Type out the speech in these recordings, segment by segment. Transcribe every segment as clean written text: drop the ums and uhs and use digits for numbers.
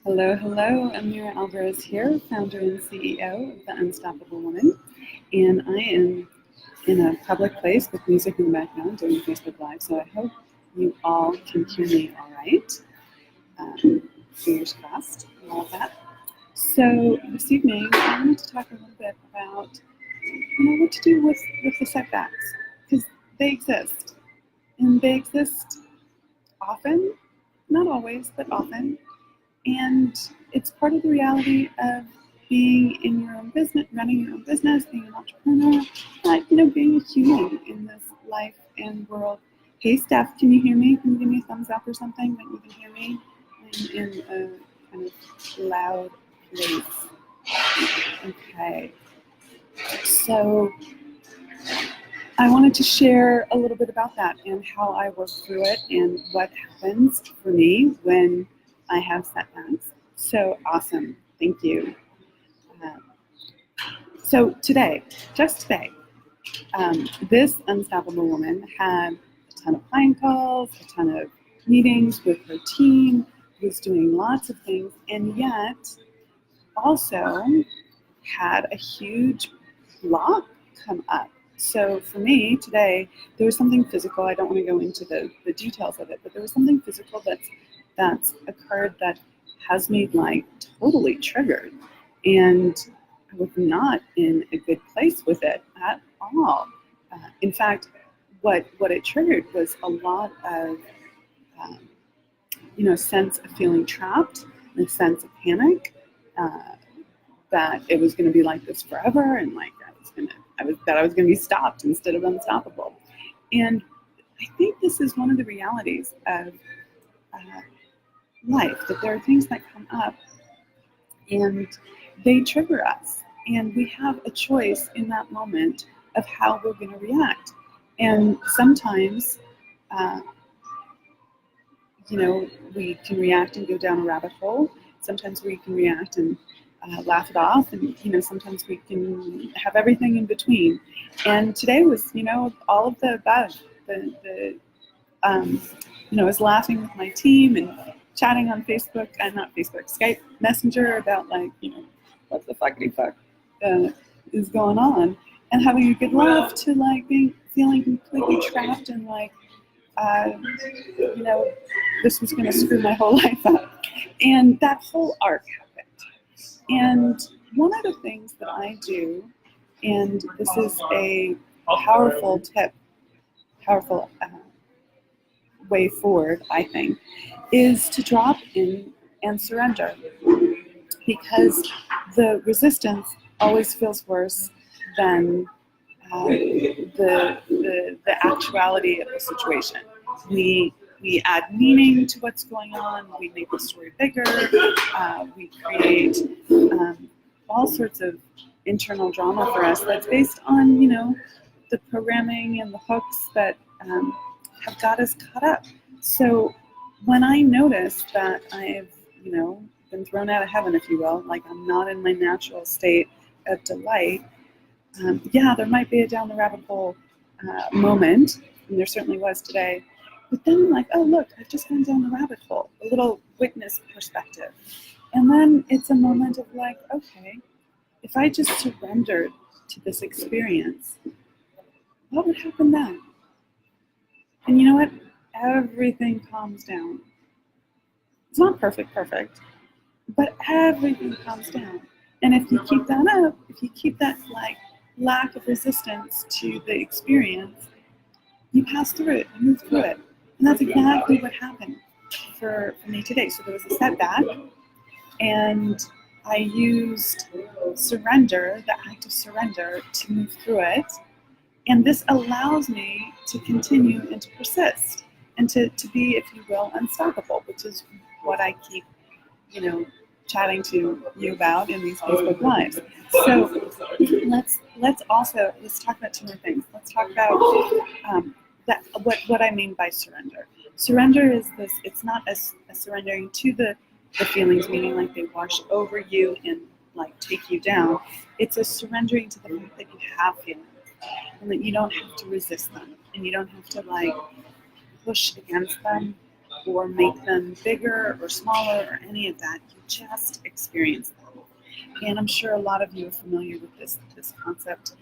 Hello, hello. Amira Alvarez here, founder and CEO of The Unstoppable Woman. And I am in a public place with music in the background doing Facebook Live, so I hope you all can hear me all right. Fingers crossed and all of that. So this evening, I wanted to talk a little bit about what to do with the setbacks, because they exist. And they exist often, not always, but often. And it's part of the reality of being in your own business, running your own business, being an entrepreneur, being a human in this life and world. Hey, Steph, can you hear me? Can you give me a thumbs up or something that you can hear me? I'm in a kind of loud place. Okay. So I wanted to share a little bit about that and how I work through it and what happens for me when I have setbacks. So awesome. Thank you. So today, just today, this Unstoppable Woman had a ton of client calls, a ton of meetings with her team, was doing lots of things, and yet also had a huge block come up. So for me today, there was something physical. I don't want to go into the details of it, but there was something physical that's occurred that has me totally triggered, and I was not in a good place with it at all. In fact, what it triggered was a lot of a sense of feeling trapped, a sense of panic, that it was going to be like this forever, and I was going to be stopped instead of unstoppable. And I think this is one of the realities of life, that there are things that come up and they trigger us, and we have a choice in that moment of how we're going to react. And sometimes we can react and go down a rabbit hole. Sometimes we can react and laugh it off, and sometimes we can have everything in between. And today was all of the above. I was laughing with my team and chatting on Facebook, not Facebook, Skype Messenger about what the fuckity fuck is going on, and having a good laugh to feeling completely trapped and this was going to screw my whole life up. And that whole arc happened. And one of the things that I do, and this is a powerful tip, powerful way forward, I think, is to drop in and surrender, because the resistance always feels worse than the actuality of the situation. We add meaning to what's going on. We make the story bigger. We create all sorts of internal drama for us that's based on the programming and the hooks that have got us caught up. So when I notice that I've been thrown out of heaven, if you will, I'm not in my natural state of delight, there might be a down the rabbit hole moment, and there certainly was today. But then I'm like, oh look, I've just gone down the rabbit hole, a little witness perspective. And then it's a moment of okay, if I just surrendered to this experience, what would happen then? And you know what? Everything calms down. It's not perfect, but everything calms down. And if you keep that up, if you keep that lack of resistance to the experience, you pass through it, you move through it. And that's exactly what happened for me today. So there was a setback, and I used surrender, the act of surrender, to move through it. And this allows me to continue and to persist and to be, if you will, unstoppable, which is what I keep, chatting to you about in these Facebook Lives. So let's talk about two more things. Let's talk about what I mean by surrender. Surrender is this. It's not a surrendering to the feelings, meaning they wash over you and take you down. It's a surrendering to the fact that you have feelings, and that you don't have to resist them, and you don't have to push against them. or make them bigger or smaller or any of that. You just experience them. And I'm sure a lot of you are familiar with this concept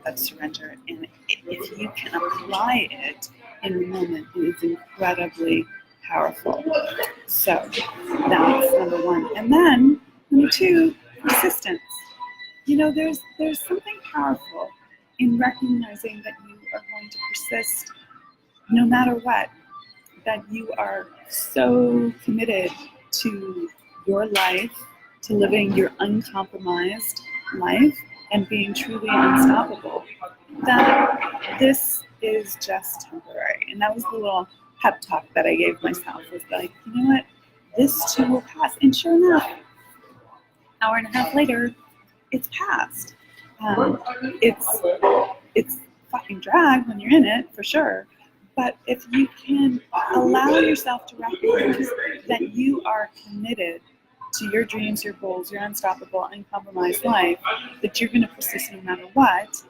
of surrender. And if you can apply it in the moment, it is incredibly powerful. So that's number one. And then number two, persistence. There's something powerful in recognizing that you are going to persist no matter what, that you are so committed to your life, to living your uncompromised life and being truly unstoppable, that this is just temporary. And that was the little pep talk that I gave myself, was like, you know what, this too will pass. And sure enough, hour and a half later, it's past. It's fucking drag when you're in it, for sure. But if you can allow yourself to recognize that you are committed to your dreams, your goals, your unstoppable, uncompromised life, that you're going to persist no matter what,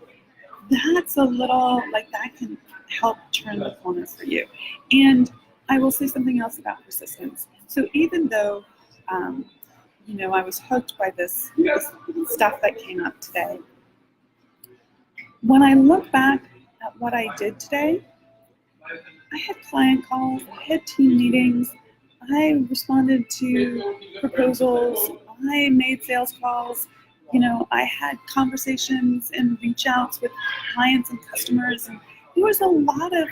that's a little, like, that can help turn the corner for you. And I will say something else about persistence. So even though, I was hooked by this stuff that came up today, when I look back at what I did today, I had client calls, I had team meetings, I responded to proposals, I made sales calls, I had conversations and reach outs with clients and customers, and there was a lot of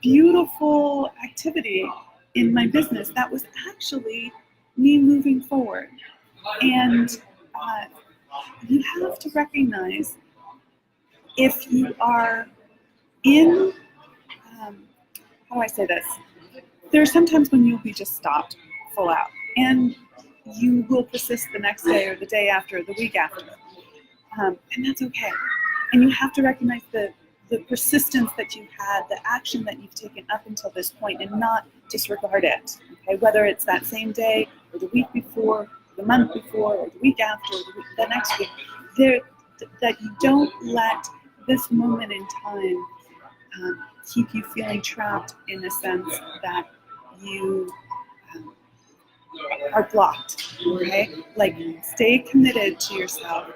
beautiful activity in my business that was actually me moving forward. And you have to recognize, if you are in, how do I say this? There are some times when you'll be just stopped full out, and you will persist the next day or the day after, or the week after, and that's okay. And you have to recognize the persistence that you had, the action that you've taken up until this point, and not disregard it. Okay, whether it's that same day or the week before, the month before, or the week after, or the next week, that you don't let this moment in time keep you feeling trapped, in the sense that you are blocked. Okay, like, stay committed to yourself.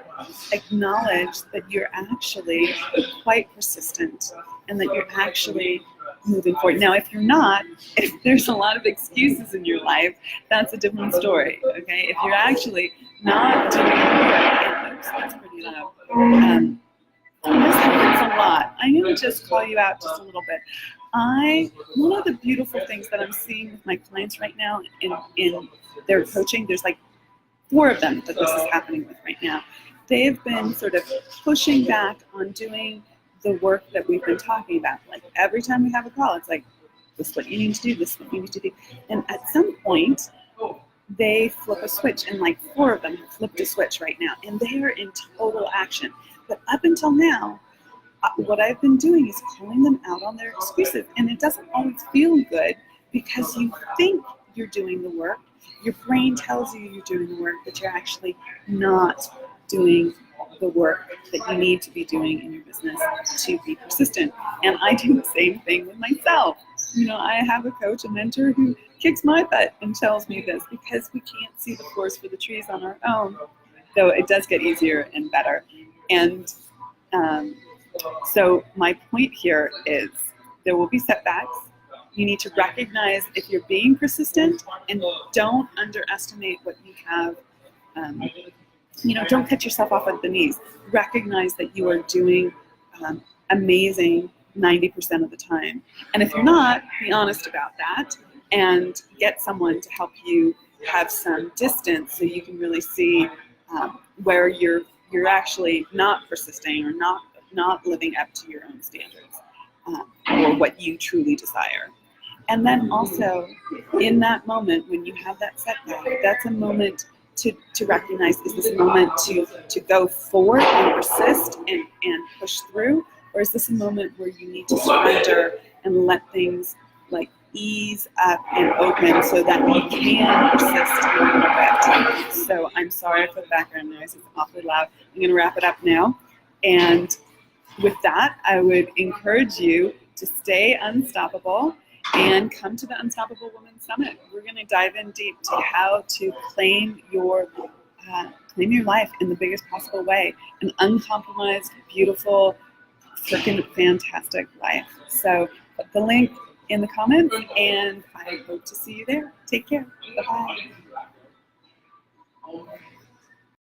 Acknowledge that you're actually quite persistent and that you're actually moving forward. Now, if you're not, if there's a lot of excuses in your life, that's a different story. Okay, if you're actually not doing it, that's pretty loud. This happens a lot. I'm going to just call you out just a little bit. One of the beautiful things that I'm seeing with my clients right now in their coaching, there's like 4 of them that this is happening with right now. They've been sort of pushing back on doing the work that we've been talking about. Like, every time we have a call, it's like, this is what you need to do, this is what you need to do. And at some point, they flip a switch, and like 4 of them have flipped a switch right now, and they are in total action. But up until now, what I've been doing is calling them out on their excuses. And it doesn't always feel good, because you think you're doing the work. Your brain tells you you're doing the work, but you're actually not doing the work that you need to be doing in your business to be persistent. And I do the same thing with myself. I have a coach, a mentor, who kicks my butt and tells me this, because we can't see the forest for the trees on our own, though it does get easier and better. And so my point here is, there will be setbacks. You need to recognize if you're being persistent, and don't underestimate what you have. Don't cut yourself off at the knees. Recognize that you are doing amazing 90% of the time. And if you're not, be honest about that, and get someone to help you have some distance, so you can really see where you're actually not persisting, or not living up to your own standards, or what you truly desire. And then also, in that moment when you have that setback, that's a moment to recognize, is this a moment to go forward and persist and push through, or is this a moment where you need to surrender and let things like ease up and open, so that you can persist a little bit? So I'm sorry for the background noise, it's awfully loud. I'm going to wrap it up now. And with that, I would encourage you to stay unstoppable And come to the Unstoppable Women Summit. We're going to dive in deep to how to claim your life in the biggest possible way, an uncompromised, beautiful, freaking fantastic life. So put the link in the comments, and I hope to see you there. Take care. Bye-bye.